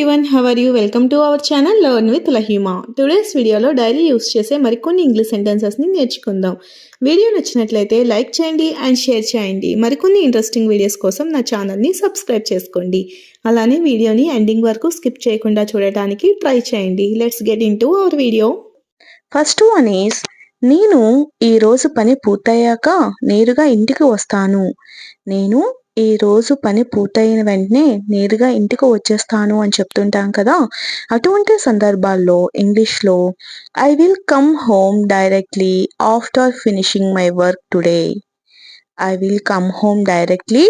everyone, how are you? Welcome to our channel Learn with Lahima. Today's వీడియోలో daily use చేసే మరికొన్ని English సెంటెన్సెస్ని నేర్చుకుందాం. Video నచ్చినట్లయితే like చేయండి అండ్ షేర్ చేయండి. మరికొన్ని ఇంట్రెస్టింగ్ వీడియోస్ కోసం నా ఛానల్ని సబ్స్క్రైబ్ చేసుకోండి. అలానే వీడియోని ఎండింగ్ వరకు స్కిప్ చేయకుండా చూడటానికి ట్రై చేయండి. Let's get in to our video. First one is నేను ఈ రోజు పని పూర్తయ్యాక నేరుగా ఇంటికి వస్తాను. నేను ఈ రోజు పని పూర్తయిన వెంటనే నేరుగా ఇంటికి వచ్చేస్తాను అని చెప్తుంటాం కదా. అటువంటి సందర్భాల్లో ఇంగ్లీష్లో I will come home directly after finishing my work today. I will come home directly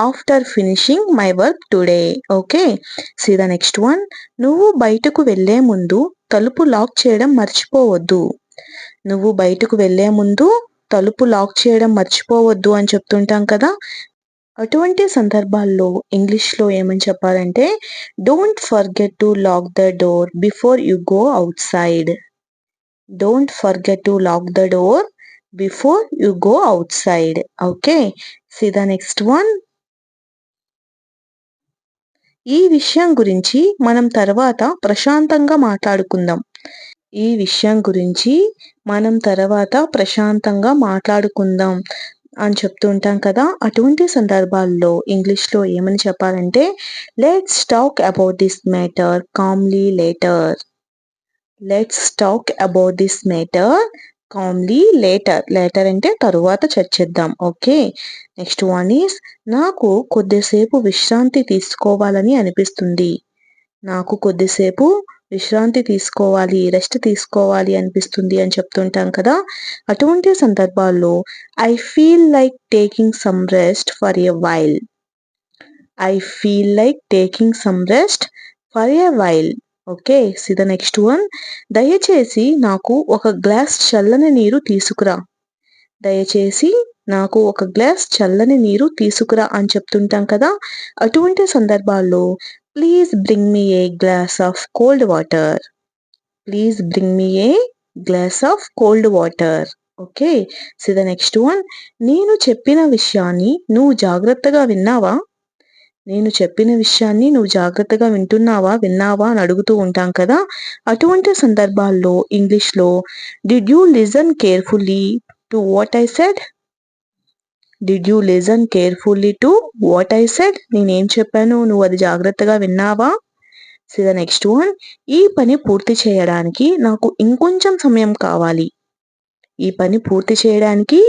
after finishing my work today. Okay, see the next one. నువ్వు బయటకు వెళ్లే ముందు తలుపు లాక్ చేయడం మర్చిపోవద్దు. నువ్వు బయటకు వెళ్లే ముందు తలుపు లాక్ చేయడం మర్చిపోవద్దు అని చెప్తుంటాం కదా. అటువంటి సందర్భాల్లో ఇంగ్లీష్లో ఏమని చెప్పాలంటే don't forget to lock the door before you go outside. Don't forget to lock the door before you go outside. Okay, see the next one. ఈ విషయం గురించి మనం తర్వాత ప్రశాంతంగా మాట్లాడుకుందాం. ఈ విషయం గురించి మనం తర్వాత ప్రశాంతంగా మాట్లాడుకుందాం అని చెప్తుంటాం కదా. అటువంటి సందర్భాల్లో ఇంగ్లీష్లో ఏమని చెప్పాలంటే let's talk about this matter Kamli later. Let's talk about this matter Kamli later. Later అంటే తరువాత చర్చిద్దాం. ఓకే, నెక్స్ట్ వన్ ఈస్ నాకు కొద్దిసేపు విశ్రాంతి తీసుకోవాలని అనిపిస్తుంది. నాకు కొద్దిసేపు విశ్రాంతి తీసుకోవాలి, రెస్ట్ తీసుకోవాలి అనిపిస్తుంది అని చెప్తుంటాం కదా. అటువంటి సందర్భాల్లో I feel like taking some rest for a while. I feel like taking some rest for a while. Okay, see the next one. దయచేసి నాకు ఒక గ్లాస్ చల్లని నీరు తీసుకురా. దయచేసి నాకు ఒక గ్లాస్ చల్లని నీరు తీసుకురా అని చెప్తుంటాం కదా. అటువంటి సందర్భాల్లో please bring me a glass of cold water. Please bring me a glass of cold water. Okay, see the next one. నేను చెప్పిన విషయాన్ని నువ్వు జాగ్రత్తగా విన్నావా. నేను చెప్పిన విషయాన్ని నువ్వు జాగ్రత్తగా విన్నావా అని అడుగుతూ ఉంటాం కదా. అటువంటి సందర్భాల్లో ఇంగ్లీష్లో did you listen carefully to what I said. Did you listen carefully to what I said. నేనేం చెప్పాను నువ్వు అది జాగ్రత్తగా విన్నావా. See the next one. ఈ పని పూర్తి చేయడానికి నాకు ఇంకొంచెం సమయం కావాలి. ఈ పని పూర్తి చేయడానికి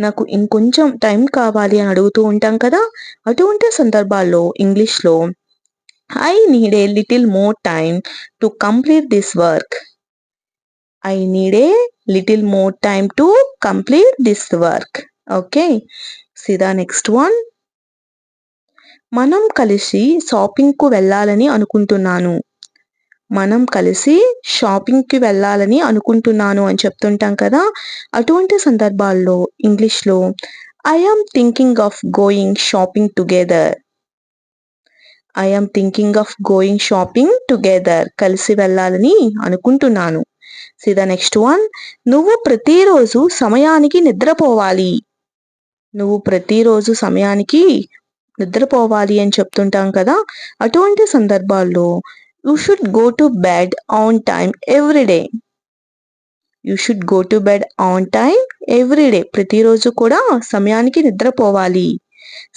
నాకు ఇంకొంచెం టైం కావాలి అని అడుగుతూ ఉంటాం కదా. అటువంటి సందర్భాల్లో ఇంగ్లీష్లో I need a little more time to complete this work. I need a little more time to complete this work. Okay, see the next one. మనం కలిసి షాపింగ్కు వెళ్ళాలని అనుకుంటున్నాను. మనం కలిసి షాపింగ్కి వెళ్ళాలని అనుకుంటున్నాను అని చెప్తుంటాం కదా. అటువంటి సందర్భాల్లో ఇంగ్లీష్లో I am thinking of going shopping together. I am thinking of going shopping together. కలిసి వెళ్ళాలని అనుకుంటున్నాను. See the next one. నువ్వు ప్రతిరోజు సమయానికి నిద్రపోవాలి. నువ్వు ప్రతిరోజు సమయానికి నిద్రపోవాలి అని చెప్తుంటాం కదా. అటువంటి సందర్భాల్లో you should go to bed on time every day. You should go to bed on time every day. ప్రతిరోజు కూడా సమయానికి నిద్రపోవాలి.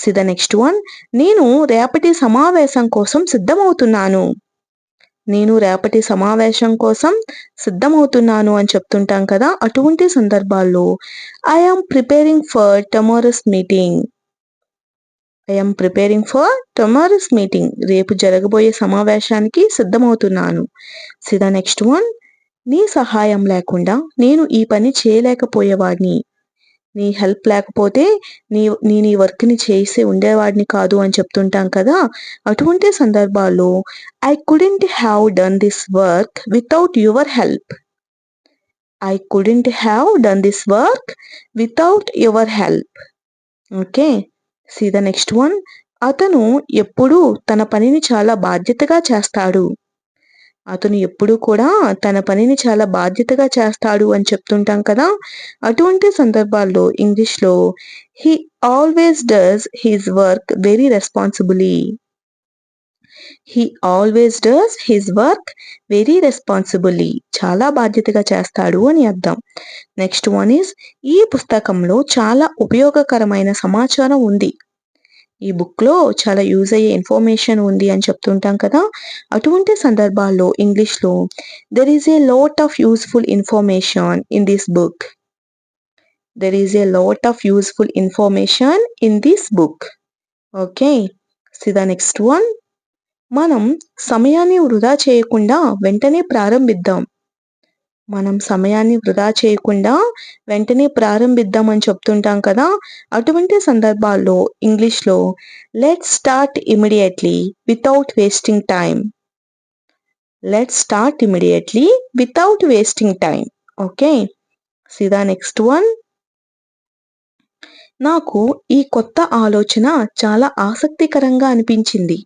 See the next one. నేను రేపటి సమావేశం కోసం సిద్ధమవుతున్నాను. నేను రేపటి సమావేశం కోసం సిద్ధమవుతున్నాను అని చెప్తుంటాం కదా. అటువంటి సందర్భాల్లో I am preparing for tomorrow's meeting. I am preparing for tomorrow's meeting. రేపు జరగబోయే సమావేశానికి సిద్ధమవుతున్నాను. See the next one. నీ సహాయం లేకుండా నేను ఈ పని చేయలేకపోయేవాడిని. నీ హెల్ప్ లేకపోతే నేను ఈ వర్క్ని చేసి ఉండేవాడిని కాదు అని చెప్తుంటాం కదా. అటువంటి సందర్భాల్లో I couldn't have done this work without your help. I couldn't have done this work without your help. Okay, see the next one. అతను ఎప్పుడూ తన పనిని చాలా బాధ్యతగా చేస్తాడు. అతను ఎప్పుడూ కూడా తన పనిని చాలా బాధ్యతగా చేస్తాడు అని చెప్తుంటాం కదా. అటువంటి సందర్భాల్లో ఇంగ్లీష్లో he always does his work very responsibly. He always does his work very responsibly. చాలా బాధ్యతగా చేస్తాడు అని అర్థం. నెక్స్ట్ వన్ ఈజ్ ఈ పుస్తకంలో చాలా ఉపయోగకరమైన సమాచారం ఉంది. ఈ బుక్‌లో చాలా యూజ్ అయ్యే ఇన్ఫర్మేషన్ ఉంది అని చెప్తుంటాం కదా! అటువంటి సందర్భాల్లో ఇంగ్లీష్‌లో there is a lot of useful information in this book. There is a lot of useful information in this book. Okay. See the next one. మనం సమయాన్ని వృధా చేయకుండా వెంటనే ప్రారంభిద్దాం. మనం సమయాన్ని వృధా చేయకుండా వెంటనే ప్రారంభిద్దామని చెప్తుంటాం కదా! అటువంటి సందర్భాల్లో ఇంగ్లీష్‌లో let's start immediately without wasting time. Let's start immediately without wasting time. Okay. See the next one. నాకు ఈ కొత్త ఆలోచన చాలా ఆసక్తికరంగా అనిపించింది.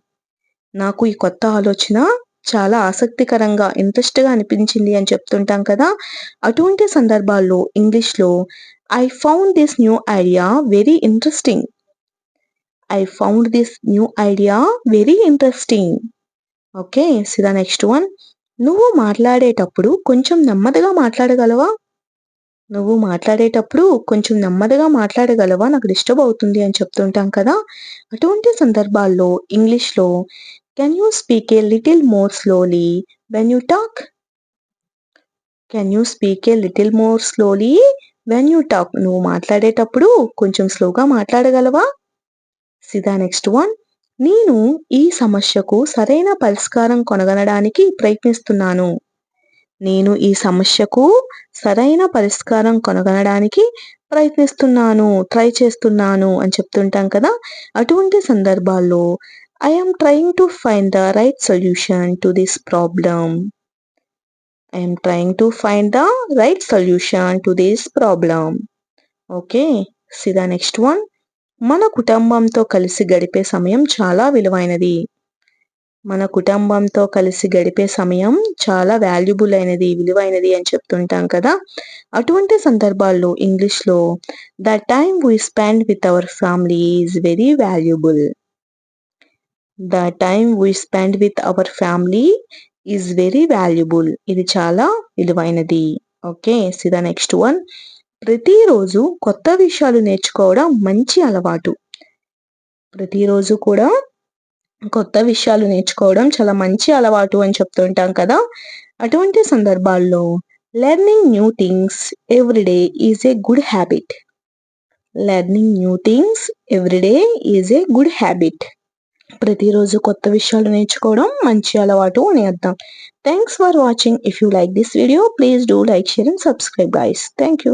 నాకు ఈ కొత్త ఆలోచన చాలా ఆసక్తికరంగా, ఇంట్రెస్ట్‌గా అనిపించింది అని చెప్తుంటాం కదా! అటువంటి సందర్భాల్లో ఇంగ్లీష్‌లో I found this new idea very interesting. I found this new idea very interesting. Okay. See the next one. నువ్వు మాట్లాడేటప్పుడు కొంచెం నెమ్మదిగా మాట్లాడగలవా? నువ్వు మాట్లాడేటప్పుడు కొంచెం నెమ్మదిగా మాట్లాడగలవా? నాకు డిస్టర్బ్ అవుతుంది అని చెప్తుంటాం కదా! అటువంటి సందర్భాల్లో ఇంగ్లీష్‌లో can you speak a little more slowly when you talk? Can you speak a little more slowly when you talk? నువ్వు మాట్లాడేటప్పుడు కొంచెం స్లోగా మాట్లాడగలవా? See the next one. నేను ఈ సమస్యకు సరైన పరిష్కారం కనుగొనడానికి ప్రయత్నిస్తున్నాను. నేను ఈ సమస్యకు సరైన పరిష్కారం కనుగొనడానికి ప్రయత్నిస్తున్నాను, ట్రై చేస్తున్నాను అని చెప్తుంటాం కదా! అటువంటి సందర్భాల్లో I am trying to find the right solution to this problem. I am trying to find the right solution to this problem. Okay. See the next one. మన కుటుంబంతో కలిసి గడిపే సమయం చాలా విలువైనది. మన కుటుంబంతో కలిసి గడిపే సమయం చాలా వాల్యుబుల్ అయినది, విలువైనది అని చెప్తుంటాం కదా! అటువంటి సందర్భాల్లో ఇంగ్లీష్‌లో the time we spend with our family is very valuable. The time we spend with our family is very valuable. ఇది చాలా విలువైనది. Okay. See the next one. ప్రతిరోజు కొత్త విషయాలు నేర్చుకోవడం మంచి అలవాటు. ప్రతిరోజు కూడా కొత్త విషయాలు నేర్చుకోవడం చాలా మంచి అలవాటు అని చెప్తుంటాం కదా! అటువంటి సందర్భాల్లో learning new things every day is a good habit. Learning new things every day is a good habit. ప్రతిరోజు కొత్త విషయాలు నేర్చుకోవడం మంచి అలవాటు అని అర్థం. Thanks for watching. If you like this video please do like, share and subscribe guys. Thank you.